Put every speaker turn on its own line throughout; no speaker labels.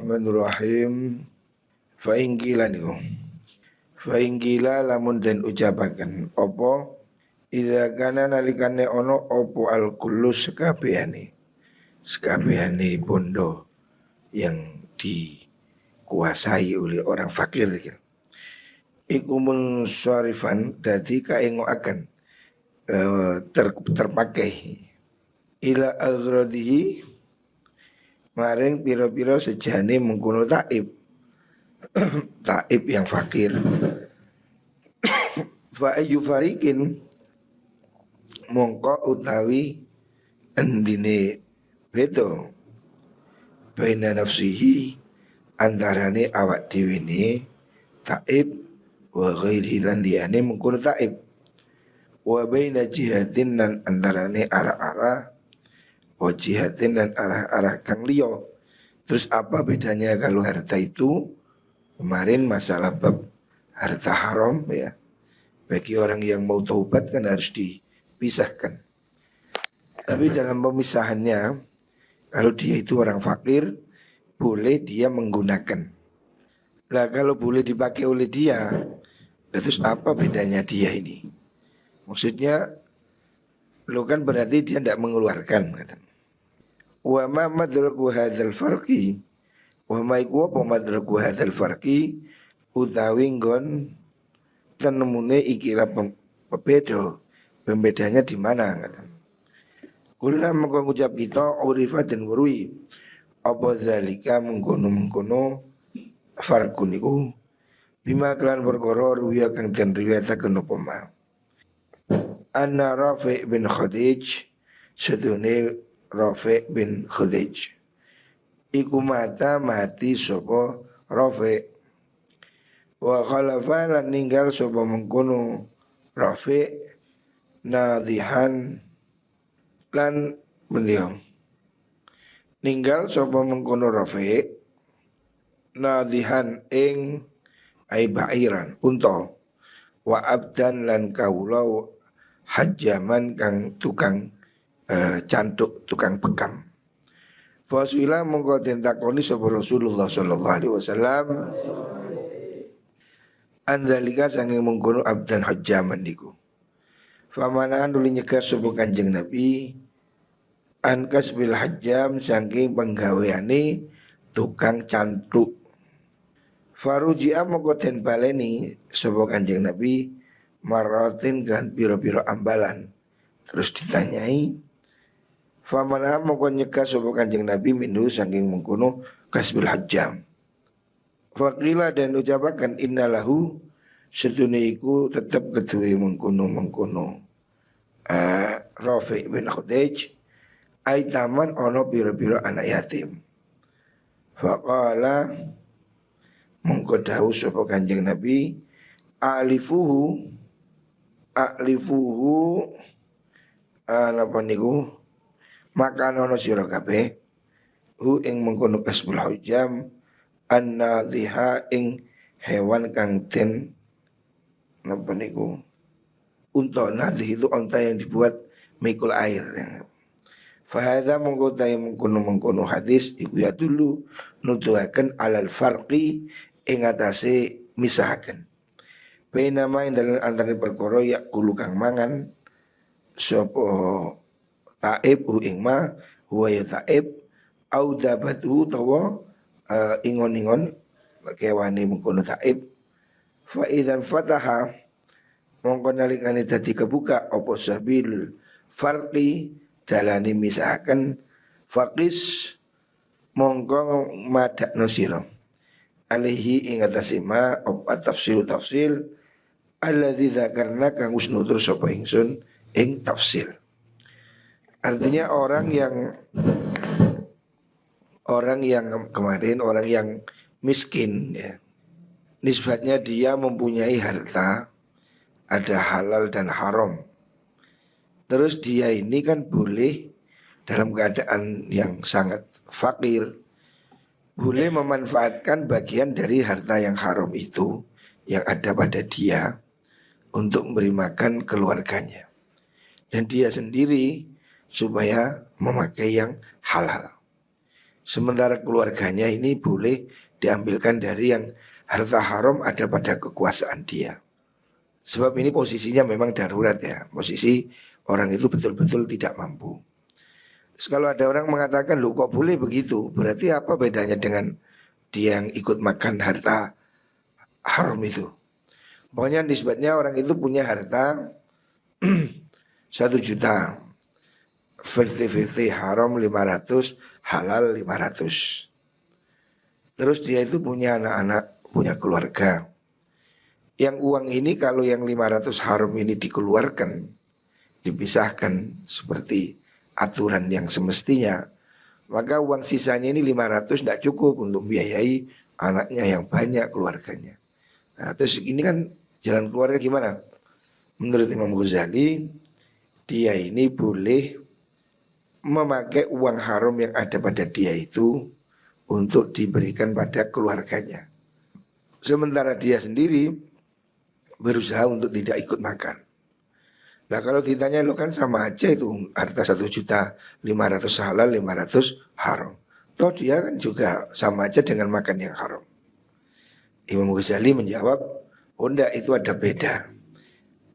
Bismillahirrahmanirrahim. Fa in qila niku. Fa in qila lamun den ucapaken apa idza kana nalikane ono apa al kullu sekabehane. Sekabehane bondo yang dikuasai oleh orang fakir gitu. Iku munsharifan dadi kaengo akan terpakai ila agradihi maring piro-piro sejane mengkono taib taib yang fakir. Fa ayu farikin mongko utawi endine beto baina nafsihi antarane awak dhewe ne taib wa ghairi lan liyane mengkono taib wa baina jihadin lan antarane arah-arah wajihatin dan arah-arah kang liyo. Terus apa bedanya kalau harta itu? Kemarin masalah bab harta haram ya. Bagi orang yang mau taubat kan harus dipisahkan. Tapi dalam pemisahannya, kalau dia itu orang fakir, boleh dia menggunakan. Lah kalau boleh dipakai oleh dia, terus apa bedanya dia ini? Maksudnya, lo kan berarti dia tidak mengeluarkan kata. Wa ma madraku hadzal farqi wa ma iku apa madraku hadzal farqi utawi nggon tenemune ikira pembedanya di mana kata. Kula mengko ngucap kita urifa dan wurui apa zalika mengkono farqun niku bima kelan perkara ruya kang den riwayataken apa ma Anna Rafi' bin Khadij sedune Rafi' bin Khadij iku mati sapa Rafi' wa khalafa lan ninggal sapa mengkono Rafi' nadhihan lan beliau ninggal sapa mengkono Rafi' nadhihan ing ai ba'iran unta wa abdan lan kaulau hajaman kang tukang cantuk tukang pekam. Fasila mongko den takoni sapa Rasulullah sallallahu alaihi wasallam andalika sange mengkono abdan hajaman niku. Famana nuli nyegah sapa Kanjeng Nabi an kasbil hajam saking penggaweane tukang cantuk. Faruji'a mongko den baleni sapa Kanjeng Nabi maratin kan piro-piro ambalan. Terus ditanyai famana mongko nyegah sapa Kanjeng Nabi minhu saking mengkono kasbil hajam. Faqila dan ucapakan innalahu sedune iku tetep keduwe mengkono Rafi' bin Khadij ai taman ono piro-piro anak yatim. Faqala mongko dawuh sapa Kanjeng Nabi alifuhu napa niku maka ono sira kabeh hu ing mengkono kasbul hujam annadhiha ing hewan kang den napa niku unta nadhi itu unta yang dibuat mikul air ya. Fahadha mongko ta'i mengkono hadis iku ya dulu nuduhaken alal farqi ing atase misahaken bainama ing dalam antara perkara ya kulu kang mangan sapa taib hu ing ma huwa ya taib au dabatu tawa ingon-ingon kewane mengkono taib fa idzan fataha mongko nalikane dadi kebuka apa sabil farqi dalane misahaken faqis mongko madakno sira alaihi ing atase ma apa tafsir alladzi dzakarna kang wis nutur sapa ingsun ing tafsir. Artinya orang yang kemarin orang yang miskin ya. Nisbatnya dia mempunyai harta ada halal dan haram. Terus dia ini kan boleh dalam keadaan yang sangat fakir boleh memanfaatkan bagian dari harta yang haram itu yang ada pada dia untuk memberi makan keluarganya dan dia sendiri supaya memakai yang halal. Sementara keluarganya ini boleh diambilkan dari yang harta haram ada pada kekuasaan dia. Sebab ini posisinya memang darurat ya. Posisi orang itu betul-betul tidak mampu. Terus kalau ada orang mengatakan, loh kok boleh begitu? Berarti apa bedanya dengan dia yang ikut makan harta haram itu? Pokoknya nisbatnya orang itu punya harta 1 juta, 50-50, haram 500, halal 500. Terus dia itu punya anak-anak, punya keluarga. Yang uang ini kalau yang 500 haram ini dikeluarkan, dipisahkan seperti aturan yang semestinya, maka uang sisanya ini 500 tidak cukup untuk biayai anaknya yang banyak, keluarganya. Nah, terus ini kan jalan keluarnya gimana? Menurut Imam Ghazali, dia ini boleh memakai uang haram yang ada pada dia itu untuk diberikan pada keluarganya. Sementara dia sendiri berusaha untuk tidak ikut makan. Nah kalau ditanya lo kan sama aja itu harta 1.500.000 halal 500 haram. Toh dia kan juga sama aja dengan makan yang haram. Imam Ghazali menjawab, oh enggak, itu ada beda.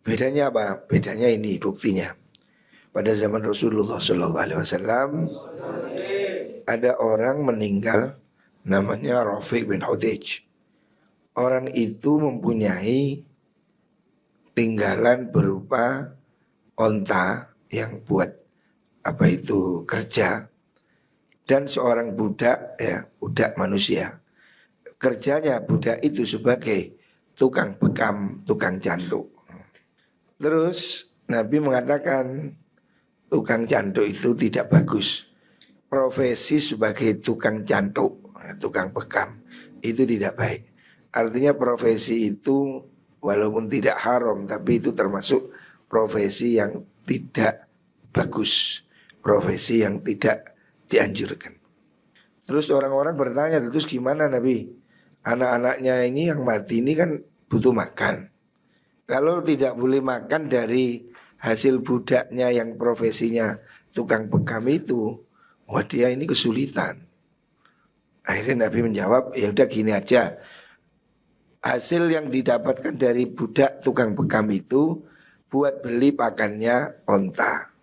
Bedanya apa? Bedanya ini buktinya. Pada zaman Rasulullah SAW ada orang meninggal namanya Rafiq bin Hudayj. Orang itu mempunyai tinggalan berupa onta yang buat apa itu kerja, dan seorang budak ya, budak manusia. Kerjanya budak itu sebagai tukang bekam, tukang canduk. Terus Nabi mengatakan tukang canduk itu tidak bagus. Profesi sebagai tukang canduk, tukang bekam itu tidak baik. Artinya profesi itu walaupun tidak haram, tapi itu termasuk profesi yang tidak bagus, profesi yang tidak dianjurkan. Terus orang-orang bertanya, terus gimana Nabi? Anak-anaknya ini yang mati ini kan butuh makan. Kalau tidak boleh makan dari hasil budaknya yang profesinya tukang bekam itu, wah dia ini kesulitan. Akhirnya Nabi menjawab, ya udah gini aja. Hasil yang didapatkan dari budak tukang bekam itu buat beli pakannya onta.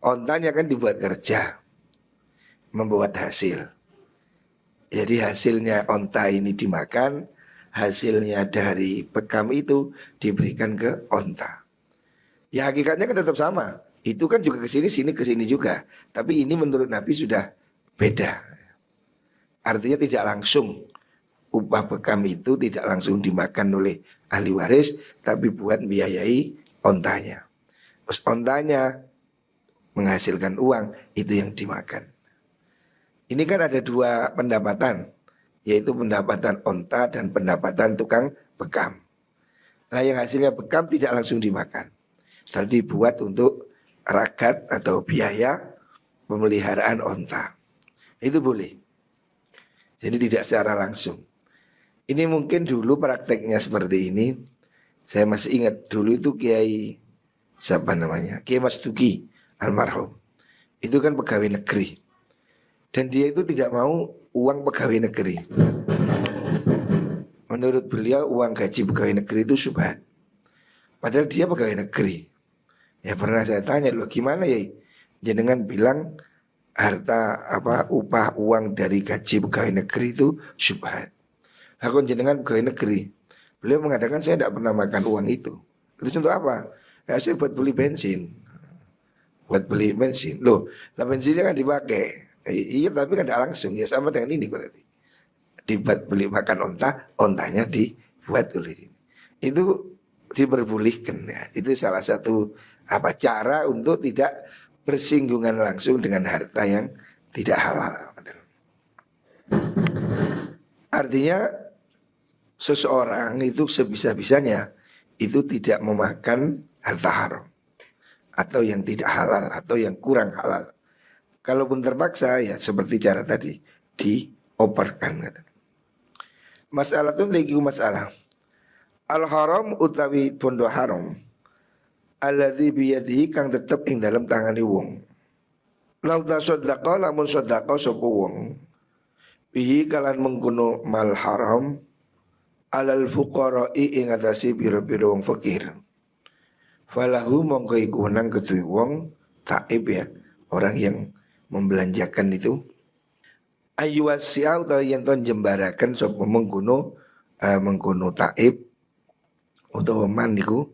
Ontanya kan dibuat kerja, membuat hasil. Jadi hasilnya onta ini dimakan, hasilnya dari bekam itu diberikan ke onta. Ya hakikatnya kan tetap sama. Itu kan juga ke sini ke sini juga. Tapi ini menurut Nabi sudah beda. Artinya tidak langsung upah bekam itu tidak langsung dimakan oleh ahli waris, tapi buat biayai ontanya. Terus ontanya menghasilkan uang, itu yang dimakan. Ini kan ada dua pendapatan, yaitu pendapatan onta dan pendapatan tukang bekam. Nah yang hasilnya bekam tidak langsung dimakan, tapi buat untuk ragat atau biaya pemeliharaan onta. Itu boleh. Jadi tidak secara langsung. Ini mungkin dulu prakteknya seperti ini. Saya masih ingat dulu itu Kiai siapa namanya? Kiai Mas Duki almarhum. Itu kan pegawai negeri. Dan dia itu tidak mau uang pegawai negeri. Menurut beliau uang gaji pegawai negeri itu syubhat. Padahal dia pegawai negeri. Ya pernah saya tanya, loh gimana ya? Jenengan bilang harta apa upah uang dari gaji pegawai negeri itu syubhat. Aku jenengan pegawai negeri. Beliau mengatakan saya tidak pernah makan uang itu. Itu untuk apa? Ya saya buat beli bensin. Buat beli bensin. Loh, lah bensinnya kan dipakai. Iya tapi kan tidak langsung. Ya sama dengan ini berarti. Dibuat beli makan onta, ontanya dibuat oleh ini. Itu diperbolehkan ya. Itu salah satu apa cara untuk tidak bersinggungan langsung dengan harta yang tidak halal. Artinya seseorang itu sebisa-bisanya itu tidak memakan harta haram atau yang tidak halal atau yang kurang halal. Kalaupun terpaksa ya seperti cara tadi dioperkan. Masalah itu lagi masalah. Al haram utawi bondo haram alladzi biyadihi kang tetep ing dalam tangane wong. Lau tasaddaqa lamun sedekah sapa wong bihi kalan mengkono mal haram alal fuqara'i ing atase pira-pira wong fakir. Falahu mongko iku wenang kedue wong taib ya, orang yang membelanjakan itu. Ayu wasi'au ta yen ton jembaraken sapa mengkono taib utawa man niku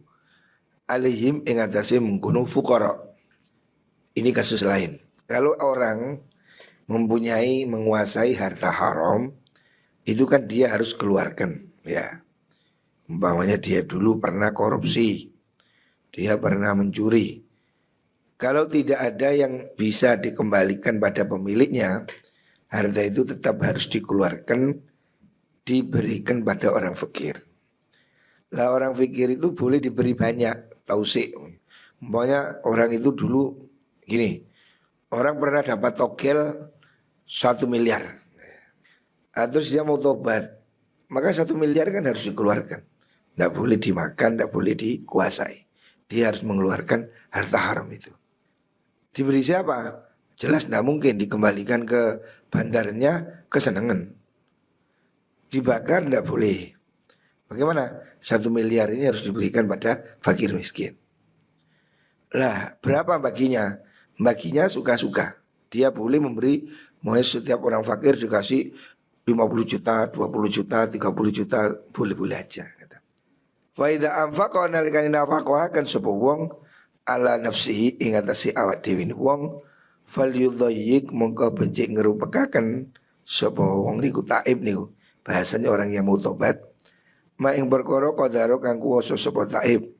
alihim ing atase mengkono fuqara. Ini kasus lain. Kalau orang menguasai harta haram, itu kan dia harus keluarkan ya. Umpamanya dia dulu pernah korupsi, dia pernah mencuri. Kalau tidak ada yang bisa dikembalikan pada pemiliknya, harta itu tetap harus dikeluarkan, diberikan pada orang fakir. Lah orang fakir itu boleh diberi banyak, tausik. Umpamanya orang itu dulu gini, orang pernah dapat togel 1 miliar. Terus dia mau tobat, maka 1 miliar kan harus dikeluarkan. Tidak boleh dimakan, tidak boleh dikuasai. Dia harus mengeluarkan harta haram itu. Diberi siapa? Jelas tidak mungkin dikembalikan ke bandarnya kesenangan. Dibakar tidak boleh. Bagaimana? 1 miliar ini harus diberikan pada fakir miskin. Lah berapa baginya? Baginya suka-suka. Dia boleh memberi, mau setiap orang fakir dikasih 50 juta, 20 juta, 30 juta, boleh-boleh aja. Wa idza anfaqa nalikane nafaqah kan sapa wong ala nafsihi ing atase awak dhewe wong falyudhayyik mongko becik ngerupekaken sapa wong niku taib niku. Bahasanya orang yang mau tobat. Ma ing perkara qadaro kang kuwasa sapa taib.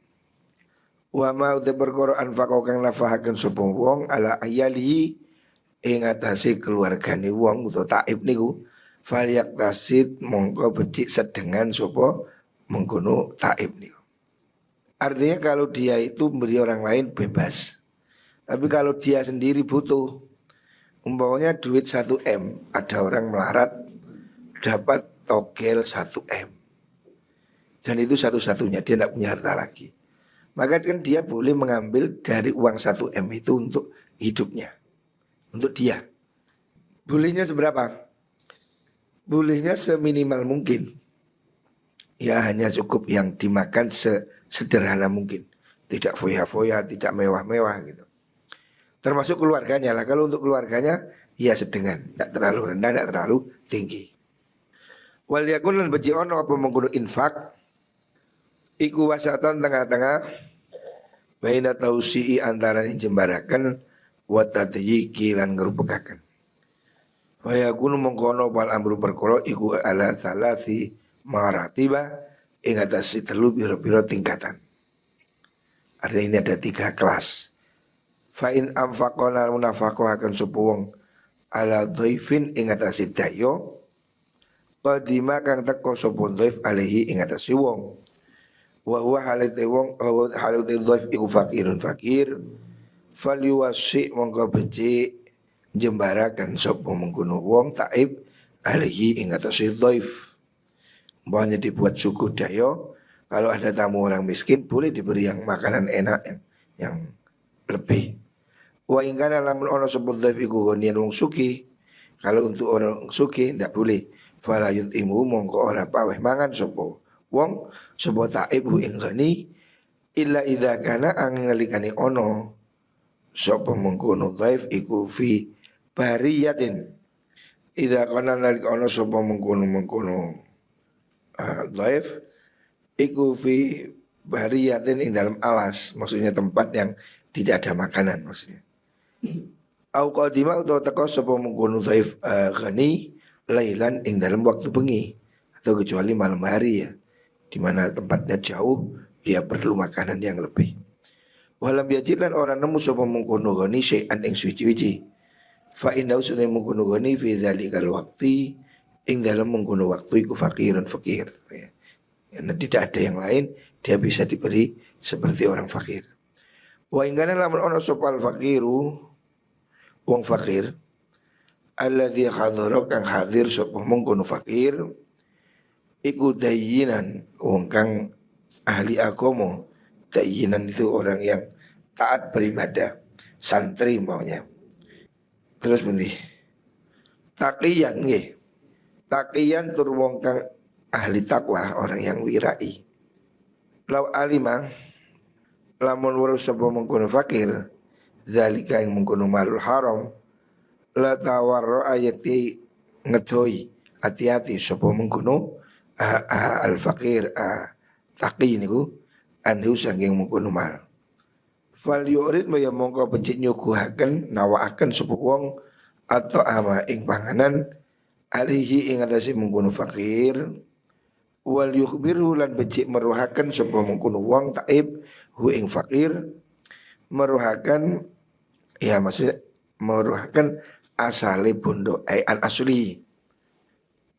Wa ma uta perkara anfaqa kang nafahaken sapa wong ala ayalihi ing atase keluargane wong utawa taib niku falyak tasid mongko becik sedengan sapa mengkono taib niku. Artinya kalau dia itu memberi orang lain bebas. Tapi kalau dia sendiri butuh, umpamanya duit 1 M, ada orang melarat dapat togel 1 M. Dan itu satu-satunya, dia tidak punya harta lagi. Maka kan dia boleh mengambil dari uang 1 M itu untuk hidupnya, untuk dia. Bolehnya seberapa? Bolehnya seminimal mungkin. Ya hanya cukup yang dimakan sederhana mungkin. Tidak foya-foya, tidak mewah-mewah gitu. Termasuk keluarganya lah. Kalau untuk keluarganya ya sedengan, tidak terlalu rendah, tidak terlalu tinggi. Wal yakun lan beci ono apa mengkudu infak iku wasatan tengah-tengah baina tausi'i antara jembarakan wa tadyiki lan ngrupekaken. Wa yakunu mengkono bal amru perkara iku ala salasi maratiba ing atase 3 pira-pira tingkatan. Artinya ini ada 3 kelas. Fa in anfaqona munafaqah akan sapa wong ala dhaifin ing atase dayo qadima kang teko sapa dhaif alaihi ing atase wong. Wa huwa halate wong halate dhaif iku fakirun fakir falyuwasi mongko becik jembarakan sapa mengkono wong taib alaihi ing atase dhaif. Bahnya dibuat suku dayo. Kalau ada tamu orang miskin boleh diberi yang makanan enak yang lebih. Wa ingkana lamun ono sebut dhaif iku gonian wong suki. Kalau untuk orang suki ndak boleh. Fala yutimu mongko ora paweh mangan sapa wong sapa taibu ing gani illa idza kana angalikane ono sapa mengkono dhaif iku fi bariyatin. Idza kana nalik ono sapa mengkono dhaif iku fi bariyatin ing dalam alas, maksudnya tempat yang tidak ada makanan maksudnya. Au qadima utawa teko sapa mengkono dhaif ghani lailan ing dalam waktu bengi atau kecuali malam hari ya, di mana tempatnya jauh dia perlu makanan yang lebih. Walam yajilan orang nemu sapa mengkono ghani syai'an ing suci-suci. Fa inna usuna mengkono ghani fi dzalikal waqti ing dalam menggunakan waktu iku fakirun fakir ya. Karena tidak ada yang lain, dia bisa diberi seperti orang fakir. Wa ingkana lamun ono sopal fakiru wong fakir alladzi hadara kang hadir sapa mengkono fakir iku dayinan wong kang ahli agama. Dayinan itu orang yang taat beribadah, santri maunya. Terus benih. Taqiyan nggih. Taqiyan tur wong kang ahli takwa, orang yang wirai. Lau alimah lamun weruh sapa mengkono fakir, zalika yang mengkono malul haram, la tawarra ayati ngedoi hati-hati sapa mengkono al fakir taqi niku anhu saking mengkono mal. Fal yurid maya mongko becik nyuguhaken nawakaken sapa wong atau ama ing panganan alihi ing atase mengkono fakir, wal yukhbiru lan becik meruhaken sapa mengkono wong taib hu ing fakir, meruhaken ya maksudnya meruhaken asale bondo an asli.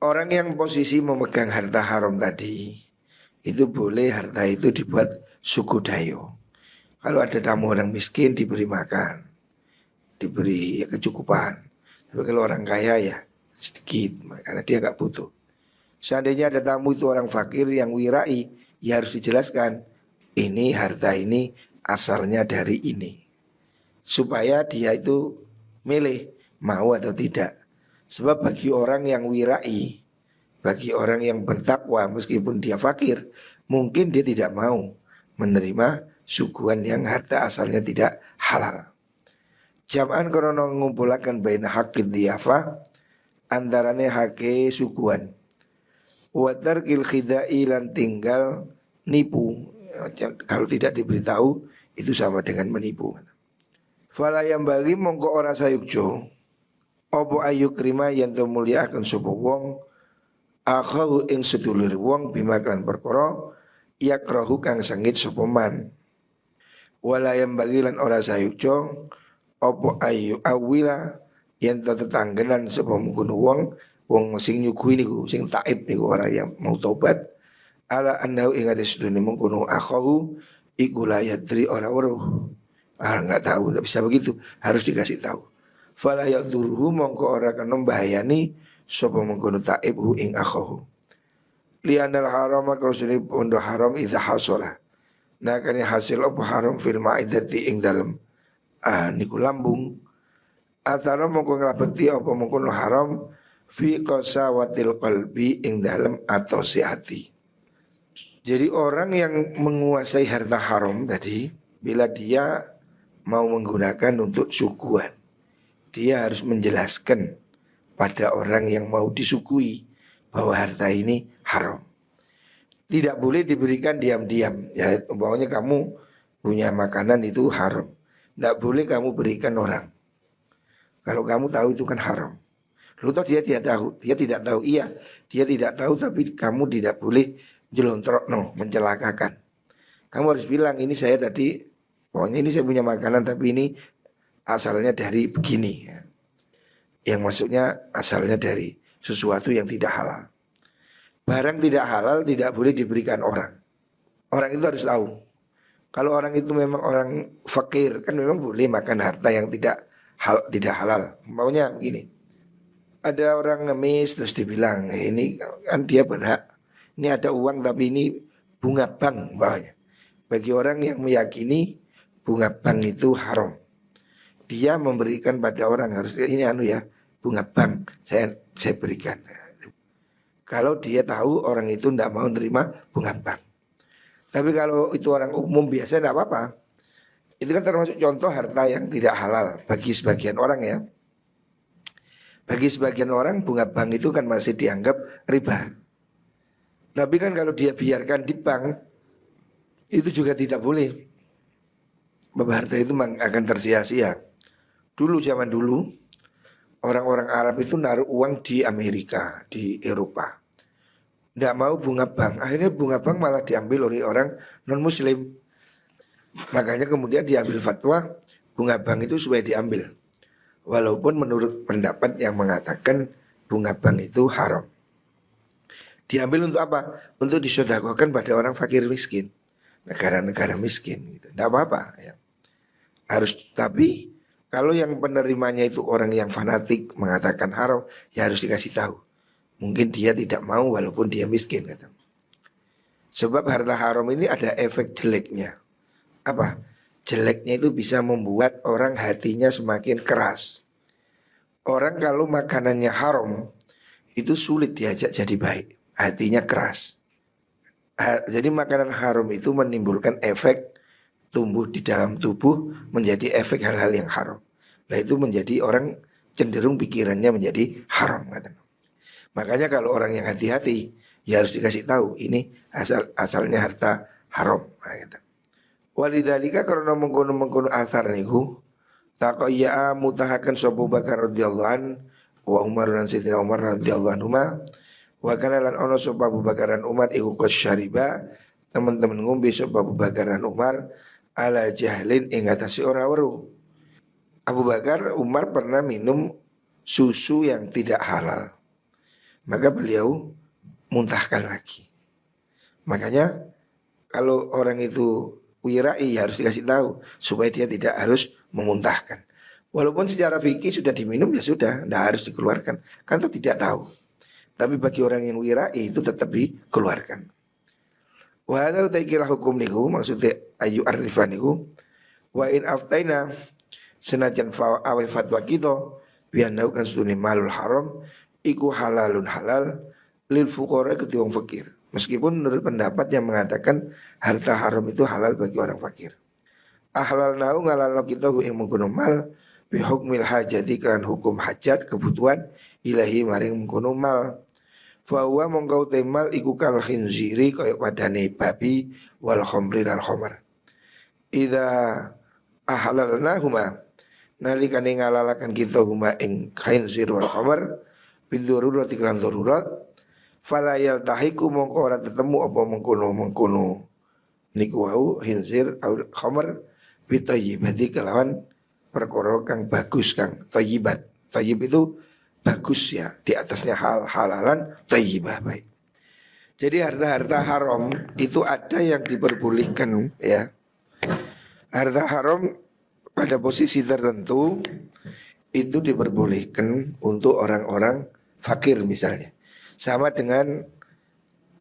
Orang yang posisi memegang harta haram tadi itu boleh harta itu dibuat suku dayo. Kalau ada tamu orang miskin diberi makan, diberi ya, kecukupan. Tapi kalau orang kaya ya sedikit karena dia gak butuh. Seandainya ada tamu itu orang fakir yang wirai, ya harus dijelaskan ini harta ini asalnya dari ini, supaya dia itu milih mau atau tidak. Sebab bagi orang yang wirai, bagi orang yang bertakwa meskipun dia fakir, mungkin dia tidak mau menerima suguhan yang harta asalnya tidak halal. Jam'an krono ngumpulaken baina haqqid diyafa antarane hake suguhan. Wa tarkil khidai lan tinggal nipu. Kalau tidak diberitahu itu sama dengan menipu. Fala yang bagi mongko ora sayukjo opo ayu krima yang mulia akan sapa wong akhahu ing sedulur wong bima kan perkara yakrahu kang sengit sapa man. Wala yang bagi lan ora sayukjo opo ayu awila yang tetanggenan sapa mungkun wong sing nyuguhi niku sing taib niku orang yang mau tobat ala annahu ing ade sedune mungkun akhahu iku la yadri ora weruh. Enggak tahu, enggak bisa begitu, harus dikasih tahu. Fala yadurhu mongko ora kena bahayani sapa mungkun taib hu ing akhahu. Lianal haram karusune pondo haram idza hasala. Nah kan hasil apa haram fil maidati ing dalem niku lambung. Atara mongko nglabeti apa mongko haram fi qasawatil qalbi ing dalem atau si hati. Jadi orang yang menguasai harta haram tadi, bila dia mau menggunakan untuk suguhan, dia harus menjelaskan pada orang yang mau disugui bahwa harta ini haram. Tidak boleh diberikan diam-diam. Ya, umpamanya kamu punya makanan itu haram, tidak boleh kamu berikan orang. Kalau kamu tahu itu kan haram. Lu tahu dia tidak tahu, iya, dia tidak tahu, tapi kamu tidak boleh jelontrok mencelakakan. Kamu harus bilang ini saya tadi, pokoknya ini saya punya makanan tapi ini asalnya dari begini ya. Yang maksudnya asalnya dari sesuatu yang tidak halal. Barang tidak halal tidak boleh diberikan orang. Orang itu harus tahu. Kalau orang itu memang orang fakir, kan memang boleh makan harta yang tidak halal. Maunya begini, ada orang ngemis terus dibilang ini kan dia berhak, ini ada uang tapi ini bunga bank bawahnya. Bagi orang yang meyakini bunga bank itu haram, dia memberikan pada orang harus ini ya bunga bank saya berikan. Kalau dia tahu orang itu tidak mau nerima bunga bank. Tapi kalau itu orang umum biasa tidak apa-apa. Itu kan termasuk contoh harta yang tidak halal bagi sebagian orang ya. Bagi sebagian orang bunga bank itu kan masih dianggap riba. Tapi kan kalau dia biarkan di bank, itu juga tidak boleh. Bahwa harta itu akan tersia-sia. Zaman dulu orang-orang Arab itu naruh uang di Amerika, di Eropa. Tidak mau bunga bank. Akhirnya bunga bank malah diambil oleh orang non-muslim. Makanya kemudian diambil fatwa bunga bank itu supaya diambil. Walaupun menurut pendapat yang mengatakan bunga bank itu haram. Diambil untuk apa? Untuk disedekahkan pada orang fakir miskin, negara-negara miskin gitu. Tidak apa-apa ya. Harus, tapi kalau yang penerimanya itu orang yang fanatik mengatakan haram, ya harus dikasih tahu. Mungkin dia tidak mau walaupun dia miskin kata. Sebab harta haram ini ada efek jeleknya. Apa? Jeleknya itu bisa membuat orang hatinya semakin keras. Orang kalau makanannya haram itu sulit diajak jadi baik, hatinya keras. Jadi makanan haram itu menimbulkan efek tumbuh di dalam tubuh menjadi efek hal-hal yang haram. Nah itu menjadi orang cenderung pikirannya menjadi haram. Makanya kalau orang yang hati-hati ya harus dikasih tahu ini asalnya harta haram. Walidalika karena mengkono asar niku taqayya mutahakan Abu Bakar radhiyallahu an wa Umar dan Sayyidina Umar radhiyallahu anhuma wa kana lan ono sapa Abu Bakar dan Umar iku syariba teman-teman ngombe sapa Abu Bakar dan Umar ala jahlin ing atase ora weruh. Abu Bakar Umar pernah minum susu yang tidak halal. Maka beliau muntahkan lagi. Makanya kalau orang itu wirai harus dikasih tahu supaya dia tidak harus memuntahkan. Walaupun secara fikih sudah diminum ya sudah, tidak harus dikeluarkan. Kan itu tidak tahu. Tapi bagi orang yang wirai itu tetap dikeluarkan. Wa hadza taikila hukum niku maksudnya ayu arifan niku wa in aftaina senajan awe fatwa kita bianau kan sunni malul haram iku halalun halal lil fuqara ke wong fakir. Meskipun menurut pendapat yang mengatakan harta haram itu halal bagi orang fakir. Ahlal nau ngalalno kita yang mengkono mal bihukmil hajati kan hukum hajat kebutuhan ilahi maring mengkono mal. Fa huwa mongkau temal iku kal khinziri kaya padane babi wal khamri lan khamar. Idza ahlalnahuma nalikane ngalalakan kita huma ing khinzir wal khamar bidururat iklan darurat fala yaltahiku mongko ora tetemu apa mengkono niku wau khinzir au khamar bitayyibati kelawan perkara kang bagus kang thayyibat. Thayyib itu bagus ya, di atasnya halalan thayyibah baik. Jadi harta-harta haram itu ada yang diperbolehkan ya. Harta haram pada posisi tertentu itu diperbolehkan untuk orang-orang fakir misalnya. Sama dengan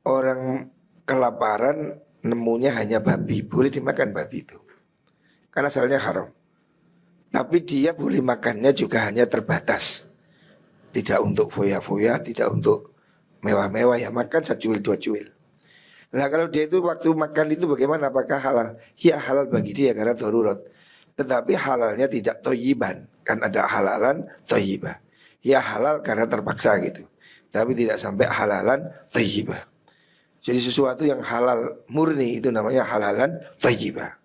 orang kelaparan nemunya hanya babi, boleh dimakan babi itu. Karena asalnya haram. Tapi dia boleh makannya juga hanya terbatas. Tidak untuk foya-foya, tidak untuk mewah-mewah ya, makan secuil dua cuil. Nah kalau dia itu waktu makan itu bagaimana? Apakah halal? Ya halal bagi dia karena darurat. Tetapi halalnya tidak thayyiban. Kan ada halalan thayyibah. Ya halal karena terpaksa gitu. Tapi tidak sampai halalan thayyibah. Jadi sesuatu yang halal murni itu namanya halalan thayyibah.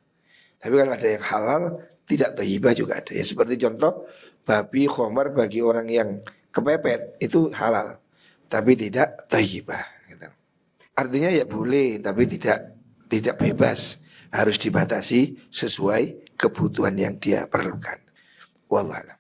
Tapi kalau ada yang halal tidak thayyibah juga ada. Ya seperti contoh babi khamar bagi orang yang kepepet itu halal, tapi tidak thayyibah gitu. Artinya ya boleh, tapi tidak bebas, harus dibatasi sesuai kebutuhan yang dia perlukan. Wallah alam.